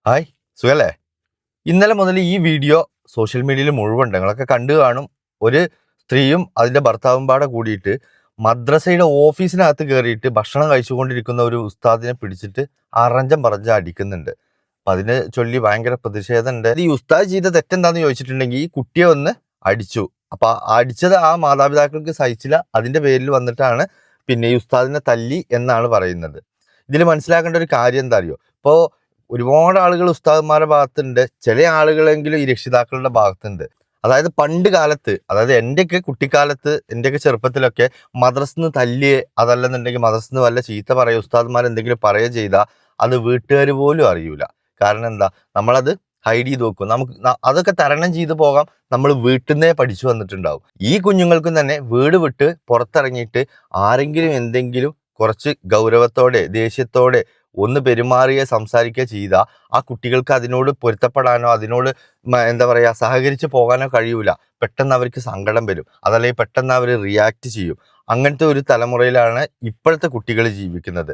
Hi, സുഖല്ലേ? ഇന്നലെ മുതൽ ഈ വീഡിയോ സോഷ്യൽ മീഡിയയിൽ മുഴുവൻ ഉണ്ട്. നിങ്ങളൊക്കെ കണ്ടു കാണും. ഒരു സ്ത്രീയും അതിൻ്റെ ഭർത്താവും പാടെ കൂടിയിട്ട് മദ്രസയുടെ ഓഫീസിനകത്ത് കയറിയിട്ട് ഭക്ഷണം കഴിച്ചുകൊണ്ടിരിക്കുന്ന ഒരു ഉസ്താദിനെ പിടിച്ചിട്ട് അറഞ്ചം പറഞ്ഞ് അടിക്കുന്നുണ്ട്. അപ്പം അതിനെ ചൊല്ലി ഭയങ്കര പ്രതിഷേധമുണ്ട്. ഈ ഉസ്താദ് ചെയ്ത തെറ്റെന്താന്ന് ചോദിച്ചിട്ടുണ്ടെങ്കിൽ ഈ കുട്ടിയെ ഒന്ന് അടിച്ചു. അപ്പം അടിച്ചത് ആ മാതാപിതാക്കൾക്ക് സഹിച്ചില്ല. അതിൻ്റെ പേരിൽ വന്നിട്ടാണ് പിന്നെ ഈ ഉസ്താദിനെ തല്ലി എന്നാണ് പറയുന്നത്. ഇതിൽ മനസ്സിലാക്കേണ്ട ഒരു കാര്യം എന്താ അറിയോ? ഇപ്പോൾ ഒരുപാട് ആളുകൾ ഉസ്താദന്മാരുടെ ഭാഗത്തുണ്ട്, ചില ആളുകളെങ്കിലും ഈ രക്ഷിതാക്കളുടെ ഭാഗത്തുണ്ട്. അതായത് പണ്ട് കാലത്ത്, അതായത് എൻ്റെയൊക്കെ കുട്ടിക്കാലത്ത്, എൻ്റെയൊക്കെ ചെറുപ്പത്തിലൊക്കെ മദ്രസിന്ന് തല്ലിയേ, അതല്ലെന്നുണ്ടെങ്കിൽ മദ്രസിന്ന് വല്ല ചീത്ത പറയുക, ഉസ്താദന്മാർ എന്തെങ്കിലും പറയുക ചെയ്താൽ അത് വീട്ടുകാർ പോലും അറിയൂല. കാരണം എന്താ, നമ്മളത് ഹൈഡ് ചെയ്ത് വെക്കും. അതൊക്കെ തരണം ചെയ്ത് പോകാം. നമ്മൾ വീട്ടിൽ നിന്നേ പഠിച്ചു വന്നിട്ടുണ്ടാവും. ഈ കുഞ്ഞുങ്ങൾക്കും തന്നെ വീട് വിട്ട് പുറത്തിറങ്ങിയിട്ട് ആരെങ്കിലും എന്തെങ്കിലും കുറച്ച് ഗൗരവത്തോടെ ദേഷ്യത്തോടെ ഒന്ന് പെരുമാറുകയോ സംസാരിക്കുകയോ ചെയ്താൽ ആ കുട്ടികൾക്ക് അതിനോട് പൊരുത്തപ്പെടാനോ അതിനോട് എന്താ പറയുക സഹകരിച്ച് പോകാനോ കഴിയൂല. പെട്ടെന്ന് അവർക്ക് സങ്കടം വരും, അതല്ലെങ്കിൽ പെട്ടെന്ന് അവർ റിയാക്ട് ചെയ്യും. അങ്ങനത്തെ ഒരു തലമുറയിലാണ് ഇപ്പോഴത്തെ കുട്ടികൾ ജീവിക്കുന്നത്.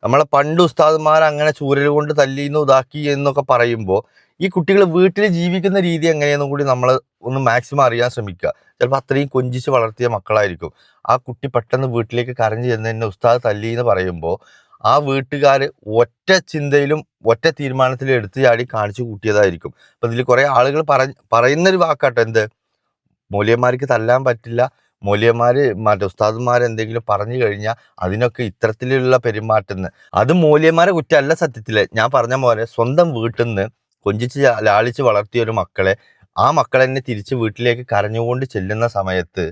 നമ്മളെ പണ്ട് ഉസ്താദന്മാർ അങ്ങനെ ചൂരൽ കൊണ്ട് തല്ലിന്നു ഇതാക്കി എന്നൊക്കെ പറയുമ്പോൾ ഈ കുട്ടികൾ വീട്ടിൽ ജീവിക്കുന്ന രീതി എങ്ങനെയെന്നും കൂടി നമ്മൾ ഒന്ന് മാക്സിമം അറിയാൻ ശ്രമിക്കുക. ചിലപ്പോൾ അത്രയും കൊഞ്ചിച്ച് വളർത്തിയ മക്കളായിരിക്കും. ആ കുട്ടി പെട്ടെന്ന് വീട്ടിലേക്ക് കരഞ്ഞു ചെന്ന് ഉസ്താദ് തല്ലി എന്ന് പറയുമ്പോൾ ആ വീട്ടുകാർ ഒറ്റ ചിന്തയിലും ഒറ്റ തീരുമാനത്തിലും എടുത്തു ചാടി കാണിച്ചു കൂട്ടിയതായിരിക്കും. അപ്പം ഇതിൽ കുറേ ആളുകൾ പറയുന്നൊരു വാക്കാട്ടോ, എന്ത് മൗലവിമാർക്ക് തല്ലാൻ പറ്റില്ല, മൗലവിമാർ ഉസ്താദുമാർ എന്തെങ്കിലും പറഞ്ഞു കഴിഞ്ഞാൽ അതിനൊക്കെ ഇത്തരത്തിലുള്ള പെരുമാറ്റം. അത് മൗലവിമാരെ കുറ്റമല്ല. സത്യത്തിൽ ഞാൻ പറഞ്ഞ പോലെ സ്വന്തം വീട്ടിൽ നിന്ന് കൊഞ്ചിച്ച് ലാളിച്ച് വളർത്തിയ ഒരു മക്കളെ, ആ മക്കൾ തന്നെ തിരിച്ച് വീട്ടിലേക്ക് കരഞ്ഞുകൊണ്ട് ചെല്ലുന്ന സമയത്ത്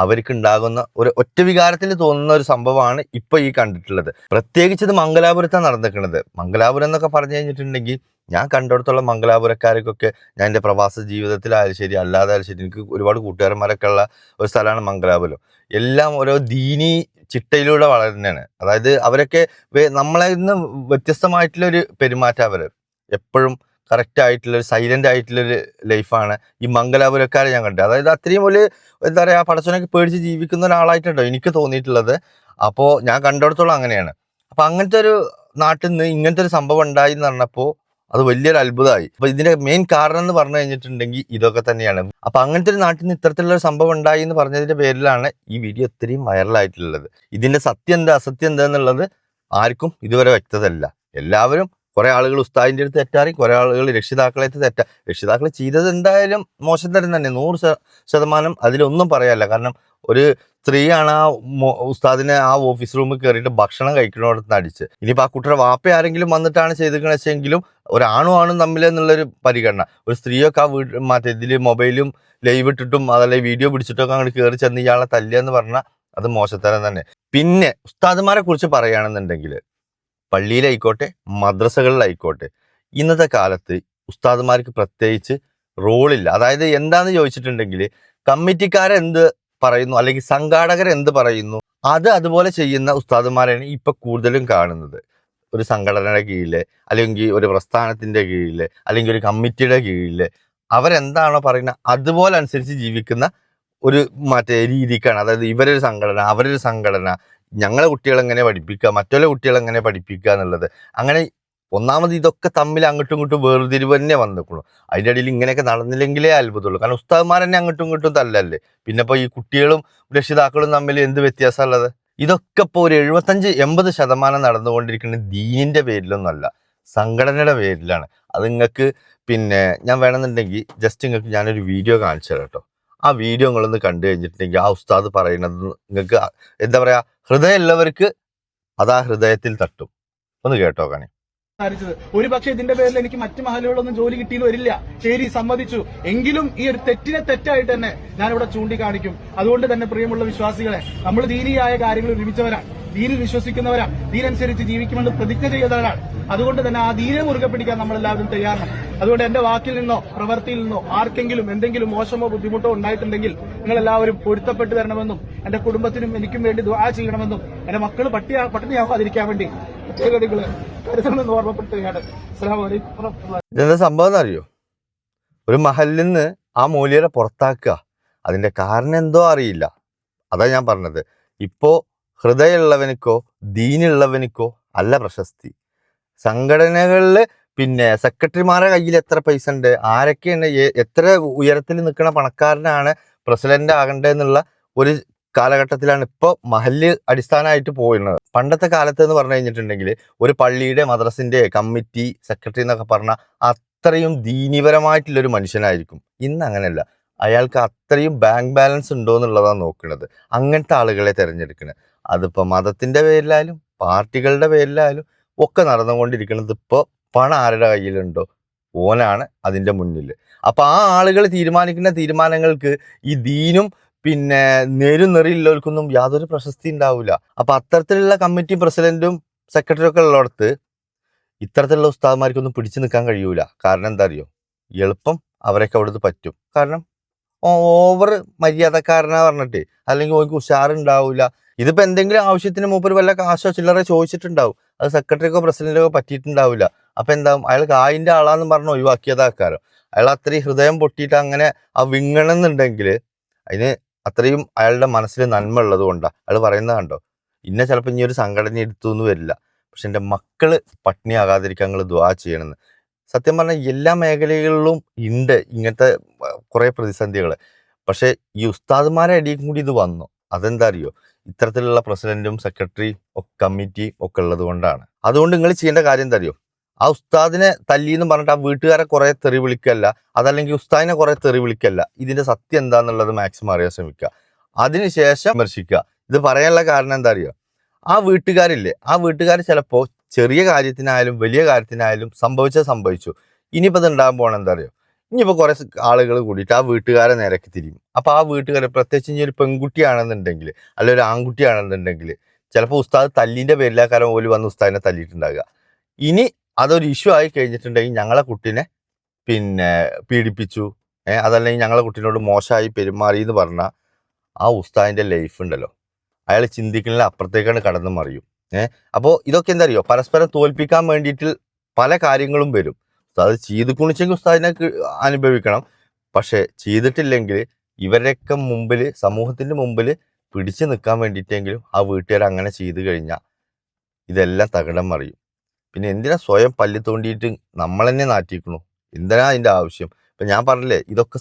അവർക്ക് ഉണ്ടാകുന്ന ഒരു ഒറ്റ വികാരത്തിൽ തോന്നുന്ന ഒരു സംഭവമാണ് ഇപ്പൊ ഈ കണ്ടിട്ടുള്ളത്. പ്രത്യേകിച്ച് ഇത് മംഗലാപുരത്താണ് നടന്നിരിക്കുന്നത്. മംഗലാപുരം എന്നൊക്കെ പറഞ്ഞു കഴിഞ്ഞിട്ടുണ്ടെങ്കിൽ ഞാൻ കണ്ടിടത്തോളം മംഗലാപുരക്കാർക്കൊക്കെ, ഞാൻ എൻ്റെ പ്രവാസ ജീവിതത്തിലായാലും ശരി അല്ലാതെ ആയാലും ശരി, എനിക്ക് ഒരുപാട് കൂട്ടുകാരന്മാരൊക്കെ ഉള്ള ഒരു സ്ഥലമാണ് മംഗലാപുരം. എല്ലാം ഓരോ ദീനി ചിട്ടയിലൂടെ വളരുന്നതാണ്. അതായത് അവരൊക്കെ നമ്മളെ നിന്ന് വ്യത്യസ്തമായിട്ടുള്ളൊരു പെരുമാറ്റം. അവർ എപ്പോഴും കറക്റ്റ് ആയിട്ടുള്ളൊരു സൈലന്റ് ആയിട്ടുള്ളൊരു ലൈഫാണ് ഈ മംഗലാപുരക്കാരെ ഞാൻ കണ്ടത്. അതായത് അത്രയും ഒരു എന്താ പറയുക പടച്ചോനൊക്കെ പേടിച്ച് ജീവിക്കുന്ന ഒരാളായിട്ടുണ്ടോ എനിക്ക് തോന്നിയിട്ടുള്ളത്. അപ്പോൾ ഞാൻ കണ്ടിടത്തോളം അങ്ങനെയാണ്. അപ്പൊ അങ്ങനത്തെ ഒരു നാട്ടിൽ നിന്ന് ഇങ്ങനത്തെ ഒരു സംഭവം ഉണ്ടായി എന്ന് പറഞ്ഞപ്പോൾ അത് വലിയൊരു അത്ഭുതമായി. അപ്പൊ ഇതിന്റെ മെയിൻ കാരണം എന്ന് പറഞ്ഞു കഴിഞ്ഞിട്ടുണ്ടെങ്കിൽ ഇതൊക്കെ തന്നെയാണ്. അപ്പൊ അങ്ങനത്തെ ഒരു നാട്ടിൽ നിന്ന് ഇത്തരത്തിലുള്ള ഒരു സംഭവം ഉണ്ടായി എന്ന് പറഞ്ഞതിന്റെ പേരിലാണ് ഈ വീഡിയോ ഇത്രയും വൈറലായിട്ടുള്ളത്. ഇതിന്റെ സത്യം എന്താ അസത്യം എന്താ എന്നുള്ളത് ആർക്കും ഇതുവരെ വ്യക്തതല്ല. എല്ലാവരും, കുറെ ആളുകൾ ഉസ്താദിന്റെ അടുത്ത് തെറ്റാറി, കുറെ ആളുകൾ രക്ഷിതാക്കളെ രക്ഷിതാക്കൾ ചെയ്തത് എന്തായാലും മോശം തരം തന്നെ, 100% അതിലൊന്നും പറയാല്ല. കാരണം ഒരു സ്ത്രീയാണ് ആ ഉസ്താദിനെ ആ ഓഫീസ് റൂമിൽ കയറിയിട്ട് ഭക്ഷണം കഴിക്കണോടത്ത് അടിച്ച്. ഇനിയിപ്പോൾ ആ കുട്ടിയുടെ വാപ്പ ആരെങ്കിലും വന്നിട്ടാണ് ചെയ്തിരിക്കണ വെച്ചെങ്കിലും ഒരാണും ആണും തമ്മിൽ എന്നുള്ളൊരു പരിഗണന. ഒരു സ്ത്രീയൊക്കെ ആ മറ്റേ ഇതിൽ മൊബൈലും ലൈവ് ഇട്ടിട്ടും അതല്ലെങ്കിൽ വീഡിയോ പിടിച്ചിട്ടൊക്കെ അങ്ങോട്ട് കയറി ചെന്ന് ഇയാളെ തല്ലിയെന്ന് പറഞ്ഞാൽ അത് മോശത്തരം തന്നെ. പിന്നെ ഉസ്താദുമാരെ കുറിച്ച് പറയുകയാണെന്നുണ്ടെങ്കിൽ പള്ളിയിലായിക്കോട്ടെ മദ്രസകളിലായിക്കോട്ടെ ഇന്നത്തെ കാലത്ത് ഉസ്താദുമാർക്ക് പ്രത്യേകിച്ച് റോളില്ല. അതായത് എന്താന്ന് ചോദിച്ചിട്ടുണ്ടെങ്കിൽ കമ്മിറ്റിക്കാരെന്ത് പറയുന്നു അല്ലെങ്കിൽ സംഘാടകർ എന്ത് പറയുന്നു അത് അതുപോലെ ചെയ്യുന്ന ഉസ്താദുമാരാണ് ഇപ്പൊ കൂടുതലും കാണുന്നത്. ഒരു സംഘടനയുടെ കീഴില് അല്ലെങ്കിൽ ഒരു പ്രസ്ഥാനത്തിന്റെ കീഴില് അല്ലെങ്കിൽ ഒരു കമ്മിറ്റിയുടെ കീഴില് അവരെന്താണോ പറയുന്നത് അതുപോലെ അനുസരിച്ച് ജീവിക്കുന്ന ഒരു മറ്റേ രീതിക്കാണ്. അതായത് ഇവരൊരു സംഘടന അവരൊരു സംഘടന, ഞങ്ങളെ കുട്ടികളെ എങ്ങനെ പഠിപ്പിക്കുക മറ്റുള്ള കുട്ടികളെ എങ്ങനെ പഠിപ്പിക്കുക എന്നുള്ളത്. അങ്ങനെ ഒന്നാമത് ഇതൊക്കെ തമ്മിൽ അങ്ങോട്ടും ഇങ്ങോട്ടും വേർതിരിവ് തന്നെ വന്നിട്ടുള്ളൂ. അതിൻ്റെ ഇടയിൽ ഇങ്ങനെയൊക്കെ നടന്നില്ലെങ്കിലേ അത്ഭുതമുള്ളൂ. കാരണം ഉസ്താദ്മാർ തന്നെ അങ്ങോട്ടും ഇങ്ങോട്ടും തല്ലല്ലേ, പിന്നെ ഇപ്പോൾ ഈ കുട്ടികളും രക്ഷിതാക്കളും തമ്മിൽ എന്ത് വ്യത്യാസമുള്ളത്? ഇതൊക്കെ ഇപ്പോൾ ഒരു 75-80% നടന്നുകൊണ്ടിരിക്കുന്നത് ദീനിന്റെ പേരിലൊന്നുമല്ല, സംഘടനയുടെ പേരിലാണ്. അത് നിങ്ങൾക്ക് പിന്നെ ഞാൻ വേണമെന്നുണ്ടെങ്കിൽ ജസ്റ്റ് നിങ്ങൾക്ക് ഞാനൊരു വീഡിയോ കാണിച്ചു തരാം കേട്ടോ. ആ വീഡിയോ നിങ്ങളൊന്ന് കണ്ടു കഴിഞ്ഞിട്ടുണ്ടെങ്കിൽ ആ ഉസ്താദ് പറയുന്നത് നിങ്ങൾക്ക് എന്താ പറയാ, ഹൃദയമുള്ളവർക്ക് അതാ ഹൃദയത്തിൽ തട്ടും. ഒന്ന് കേട്ടോ കാണി. ഒരു പക്ഷേ ഇതിന്റെ പേരിൽ എനിക്ക് മറ്റു മഹലുകളൊന്നും ജോലി കിട്ടിയെന്ന് വരില്ല, ശരി സമ്മതിച്ചു. എങ്കിലും ഈ ഒരു തെറ്റിനെ തെറ്റായിട്ട് തന്നെ ഞാനിവിടെ ചൂണ്ടിക്കാണിക്കും. അതുകൊണ്ട് തന്നെ പ്രിയമുള്ള വിശ്വാസികളെ, നമ്മൾ ദീനിയായ കാര്യങ്ങൾ ഒരുമിച്ചവരാണ്, ദീനിൽ വിശ്വസിക്കുന്നവരാണ്, ദീനനുസരിച്ച് ജീവിക്കുമെന്ന് പ്രതിജ്ഞ ചെയ്തവരാണ്. അതുകൊണ്ട് തന്നെ ആ ദീനെ മുറുകെ പിടിക്കാൻ നമ്മളെല്ലാവരും തയ്യാറാണ്. അതുകൊണ്ട് എന്റെ വാക്കിൽ നിന്നോ പ്രവൃത്തിയിൽ നിന്നോ ആർക്കെങ്കിലും എന്തെങ്കിലും മോശമോ ബുദ്ധിമുട്ടോ ഉണ്ടായിട്ടുണ്ടെങ്കിൽ നിങ്ങൾ എല്ലാവരും പൊരുത്തപ്പെട്ടു തരണമെന്നും എന്റെ കുടുംബത്തിനും എനിക്കും വേണ്ടി ദുആ ചെയ്യണമെന്നും എന്റെ മക്കൾ പട്ടിണിയാവാതിരിക്കാൻ വേണ്ടി കരുതണമെന്ന് ഓർമ്മപ്പെടുത്തുകയാണ്. അസ്സലാമു അലൈക്കും വറഹ്മത്തുള്ളാഹി. ഇതെന്താ സംഭവം അറിയോ? ഒരു മഹലിൽ നിന്ന് ആ മൂല്യരെ പുറത്താക്കുക. അതിന്റെ കാരണം എന്തോ അറിയില്ല. അതാ ഞാൻ പറഞ്ഞത്. ഇപ്പോ ഹൃദയമുള്ളവനിക്കോ ദീനുള്ളവനിക്കോ അല്ല പ്രശസ്തി. സംഘടനകളിൽ പിന്നെ സെക്രട്ടറിമാരുടെ കയ്യിൽ എത്ര പൈസ ഉണ്ട്, ആരൊക്കെയാണ്, എത്ര ഉയരത്തിൽ നിൽക്കുന്ന പണക്കാരനാണ് പ്രസിഡന്റ് ആകേണ്ടതെന്നുള്ള ഒരു കാലഘട്ടത്തിലാണ് ഇപ്പോൾ മഹല്ല് അടിസ്ഥാനമായിട്ട് പോയിരുന്നത്. പണ്ടത്തെ കാലത്ത് എന്ന് പറഞ്ഞു കഴിഞ്ഞിട്ടുണ്ടെങ്കിൽ ഒരു പള്ളിയുടെ മദ്രസിന്റെ കമ്മിറ്റി സെക്രട്ടറി എന്നൊക്കെ പറഞ്ഞാൽ അത്രയും ദീനീപരമായിട്ടുള്ളൊരു മനുഷ്യനായിരിക്കും. ഇന്ന് അങ്ങനെയല്ല. അയാൾക്ക് അത്രയും ബാങ്ക് ബാലൻസ് ഉണ്ടോ എന്നുള്ളതാണ് നോക്കുന്നത്. അങ്ങനത്തെ ആളുകളെ തിരഞ്ഞെടുക്കുന്നത്. അതിപ്പോൾ മതത്തിന്റെ പേരിലായാലും പാർട്ടികളുടെ പേരിലായാലും ഒക്കെ നടന്നുകൊണ്ടിരിക്കുന്നത് ഇപ്പോൾ പണം ആരുടെ കയ്യിലുണ്ടോ ഓനാണ് അതിന്റെ മുന്നിൽ. അപ്പൊ ആ ആളുകൾ തീരുമാനിക്കുന്ന തീരുമാനങ്ങൾക്ക് ഈ ദീനും പിന്നെ നേരും നെറിയുള്ളവർക്കൊന്നും യാതൊരു പ്രശസ്തി ഉണ്ടാവില്ല. അപ്പൊ അത്തരത്തിലുള്ള കമ്മിറ്റി പ്രസിഡന്റും സെക്രട്ടറിയും ഒക്കെ ഉള്ളിടത്ത് ഇത്തരത്തിലുള്ള ഉസ്താദ്മാർക്കൊന്നും പിടിച്ചു നിൽക്കാൻ കഴിയൂല. കാരണം എന്താ അറിയോ, എളുപ്പം അവരൊക്കെ അവിടുന്ന് പറ്റും. കാരണം ഓവർ മര്യാദക്കാരനാ പറഞ്ഞിട്ട്, അല്ലെങ്കിൽ ഓർക്ക് ഉഷാറുണ്ടാവില്ല. ഇതിപ്പോ എന്തെങ്കിലും ആവശ്യത്തിന് മൂപ്പര് വല്ല കാശോ ചില്ലറ ചോദിച്ചിട്ടുണ്ടാവും, അത് സെക്രട്ടറിക്കോ പ്രസിഡന്റിനോ പറ്റിയിട്ടുണ്ടാവില്ല. അപ്പൊ എന്താവും, അയാൾ കായിന്റെ ആളാന്ന് പറഞ്ഞ് ഒഴിവാക്കിയതാക്കാരോ. അയാൾ അത്രയും ഹൃദയം പൊട്ടിയിട്ട് അങ്ങനെ ആ വിങ്ങണമെന്നുണ്ടെങ്കിൽ അതിന് അത്രയും അയാളുടെ മനസ്സിൽ നന്മ ഉള്ളത് കൊണ്ടാണ് അയാൾ പറയുന്നത്. കണ്ടോ, ഇന്നെ ചിലപ്പോൾ ഇനി ഒരു സംഘടന എടുത്തൊന്നും വരില്ല, പക്ഷെ എൻ്റെ മക്കള് പട്ടിണിയാകാതിരിക്കാൻ നിങ്ങൾ ദുആ ചെയ്യണമെന്ന്. സത്യം പറഞ്ഞാൽ എല്ലാ മേഖലകളിലും ഉണ്ട് ഇങ്ങനത്തെ കുറെ പ്രതിസന്ധികൾ. പക്ഷെ ഈ ഉസ്താദുമാരെ അടിയും കൂടി ഇത് വന്നു. അതെന്താ അറിയോ, ഇത്തരത്തിലുള്ള പ്രസിഡന്റും സെക്രട്ടറിയും കമ്മിറ്റിയും ഒക്കെ ഉള്ളത് കൊണ്ടാണ്. അതുകൊണ്ട് നിങ്ങൾ ചെയ്യേണ്ട കാര്യം എന്താ അറിയോ, ആ ഉസ്താദിനെ തല്ലിന്ന് പറഞ്ഞിട്ട് ആ വീട്ടുകാരെ കുറെ തെറി വിളിക്കല്ല, അതല്ലെങ്കിൽ ഉസ്താദിനെ കുറെ തെറി വിളിക്കല്ല. ഇതിന്റെ സത്യം എന്താന്നുള്ളത് മാക്സിമം അറിയാൻ ശ്രമിക്കുക, അതിനുശേഷം വിമർശിക്കുക. ഇത് പറയാനുള്ള കാരണം എന്താ അറിയോ, ആ വീട്ടുകാരില്ലേ, ആ വീട്ടുകാർ ചിലപ്പോൾ ചെറിയ കാര്യത്തിനായാലും വലിയ കാര്യത്തിനായാലും സംഭവിച്ചു. ഇനിയിപ്പോൾ ഇത് ഉണ്ടാകാൻ പോകണം എന്താ അറിയോ, ഇനിയിപ്പോൾ കുറെ ആളുകൾ കൂടിയിട്ട് ആ വീട്ടുകാരെ നേരക്ക് തിരിയും. അപ്പൊ ആ വീട്ടുകാരെ, പ്രത്യേകിച്ച് ഇനി ഒരു പെൺകുട്ടിയാണെന്നുണ്ടെങ്കിൽ അല്ല ഒരു ആൺകുട്ടിയാണെന്നുണ്ടെങ്കിൽ, ചിലപ്പോൾ ഉസ്താദ് തല്ലിന്റെ പേരിലാക്കാരം പോലും വന്ന് ഉസ്താദിനെ തല്ലിയിട്ടുണ്ടാകുക. ഇനി അതൊരു ഇഷ്യൂ ആയി കഴിഞ്ഞിട്ടുണ്ടെങ്കിൽ ഞങ്ങളെ കുട്ടീനെ പിന്നെ പീഡിപ്പിച്ചു, അതല്ലെങ്കിൽ ഞങ്ങളെ കുട്ടീനോട് മോശമായി പെരുമാറി എന്ന് പറഞ്ഞാൽ ആ ഉസ്താദിന്റെ ലൈഫ് ഉണ്ടല്ലോ, അയാൾ ചിന്തിക്കുന്നതിൽ അപ്പുറത്തേക്കാണ് കടന്നു മറിയും. അപ്പോൾ ഇതൊക്കെ എന്താ അറിയോ, പരസ്പരം തോൽപ്പിക്കാൻ വേണ്ടിയിട്ട് പല കാര്യങ്ങളും വരും. ഉസ്താദ് ചെയ്ത് കുണിച്ചെങ്കിൽ ഉസ്താദിനെ അനുഭവിക്കണം. പക്ഷെ ചെയ്തിട്ടില്ലെങ്കിൽ ഇവരുടെയൊക്കെ മുമ്പിൽ, സമൂഹത്തിന്റെ മുമ്പിൽ പിടിച്ചു നിൽക്കാൻ വേണ്ടിയിട്ടെങ്കിലും ആ വീട്ടുകാർ അങ്ങനെ ചെയ്തു കഴിഞ്ഞാൽ ഇതെല്ലാം തകിടം മറിയും. പിന്നെ എന്തിനാ സ്വയം പല്ലി തോണ്ടിയിട്ട് നമ്മൾ തന്നെ നാറ്റിക്കണു, എന്തിനാ അതിന്റെ ആവശ്യം? ഇപ്പൊ ഞാൻ പറഞ്ഞില്ലേ, ഇതൊക്കെ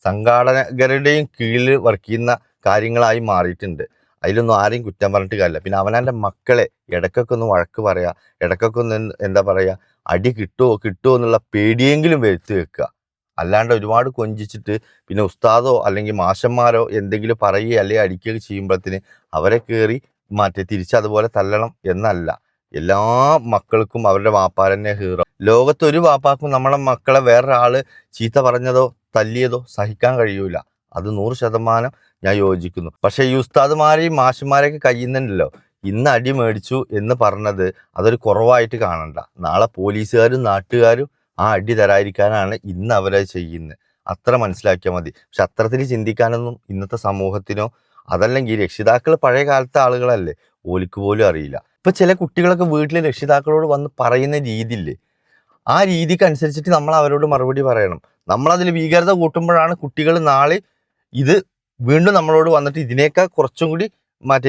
സംഘാടകരുടെയും കീഴിൽ വർക്ക് ചെയ്യുന്ന കാര്യങ്ങളായി മാറിയിട്ടുണ്ട്. അതിലൊന്നും ആരെയും കുറ്റം പറഞ്ഞിട്ട് കാര്യമില്ല. പിന്നെ അവനാൻ്റെ മക്കളെ ഇടയ്ക്കൊക്കെ ഒന്ന് വഴക്ക് പറയാ, ഇടയ്ക്കൊക്കെ ഒന്ന് എന്താ പറയാ, അടി കിട്ടുമോ എന്നുള്ള പേടിയെങ്കിലും വരുത്തി വെക്കുക. അല്ലാണ്ട് ഒരുപാട് കൊഞ്ചിച്ചിട്ട് പിന്നെ ഉസ്താദോ അല്ലെങ്കിൽ മാഷന്മാരോ എന്തെങ്കിലും പറയുക അല്ലെങ്കിൽ അടിക്കുകയൊക്കെ ചെയ്യുമ്പോഴത്തേന് അവരെ കയറി തിരിച്ചതുപോലെ തല്ലണം എന്നല്ല. എല്ലാ മക്കൾക്കും അവരുടെ വാപ്പാരന്നെ ഹീറോ. ലോകത്തൊരു വാപ്പാക്കും നമ്മളെ മക്കളെ വേറൊരാള് ചീത്ത പറഞ്ഞതോ തല്ലിയതോ സഹിക്കാൻ കഴിയൂല. അത് 100% ഞാൻ യോജിക്കുന്നു. പക്ഷെ ഈ ഉസ്താദുമാരെയും മാഷന്മാരെയൊക്കെ കഴിയുന്നുണ്ടല്ലോ, ഇന്ന് അടി മേടിച്ചു എന്ന് പറഞ്ഞത് അതൊരു കുറവായിട്ട് കാണണ്ട. നാളെ പോലീസുകാരും നാട്ടുകാരും ആ അടി തരാതിരിക്കാനാണ് ഇന്ന് അവരത് ചെയ്യുന്നത്. അത്ര മനസ്സിലാക്കിയാൽ മതി. പക്ഷെ അത്തരത്തിൽ ചിന്തിക്കാനൊന്നും ഇന്നത്തെ സമൂഹത്തിനോ അതല്ലെങ്കിൽ രക്ഷിതാക്കൾ പഴയ കാലത്തെ ആളുകളല്ലേ, ഓലിക്ക് പോലും അറിയില്ല. ഇപ്പൊ ചില കുട്ടികളൊക്കെ വീട്ടിലെ രക്ഷിതാക്കളോട് വന്ന് പറയുന്ന രീതിയില്ലേ, ആ രീതിക്ക് അനുസരിച്ചിട്ട് നമ്മൾ അവരോട് മറുപടി പറയണം. നമ്മളതിൽ ഭീകരത കൂട്ടുമ്പോഴാണ് കുട്ടികൾ നാളെ ഇത് വീണ്ടും നമ്മളോട് വന്നിട്ട് ഇതിനേക്കാൾ കുറച്ചും കൂടി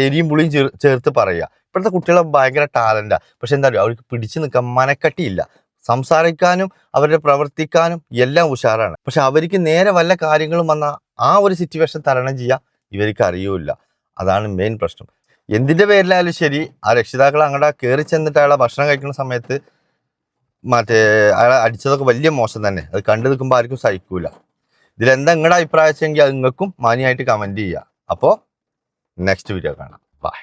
എരിയും പുളിയും ചേർത്ത് പറയുക. ഇപ്പോഴത്തെ കുട്ടികളെ ഭയങ്കര ടാലന്റാ, പക്ഷെ എന്താ പറയുക, അവർക്ക് പിടിച്ചു നിൽക്കാൻ മനക്കട്ടിയില്ല. സംസാരിക്കാനും അവരുടെ പ്രവർത്തിക്കാനും എല്ലാം ഉഷാറാണ്. പക്ഷെ അവർക്ക് നേരെ വല്ല കാര്യങ്ങളും വന്നാൽ ആ ഒരു സിറ്റുവേഷൻ തരണം ചെയ്യാൻ ഇവർക്ക് അറിയൂല. അതാണ് മെയിൻ പ്രശ്നം. എന്തിന്റെ പേരിലായാലും ശരി, ആ രക്ഷിതാക്കൾ അങ്ങോട്ട് കയറി ചെന്നിട്ട് അയാളെ ഭക്ഷണം കഴിക്കുന്ന സമയത്ത് അയാളെ അടിച്ചതൊക്കെ വലിയ മോശം തന്നെ. അത് കണ്ടു നിൽക്കുമ്പോൾ ആർക്കും സഹിക്കൂല. ഇതിലെന്താ നിങ്ങളുടെ അഭിപ്രായം വെച്ചെങ്കിൽ അത് നിങ്ങൾക്കും മാന്യമായിട്ട് കമന്റ് ചെയ്യുക. അപ്പോൾ നെക്സ്റ്റ് വീഡിയോ കാണാം. ബൈ.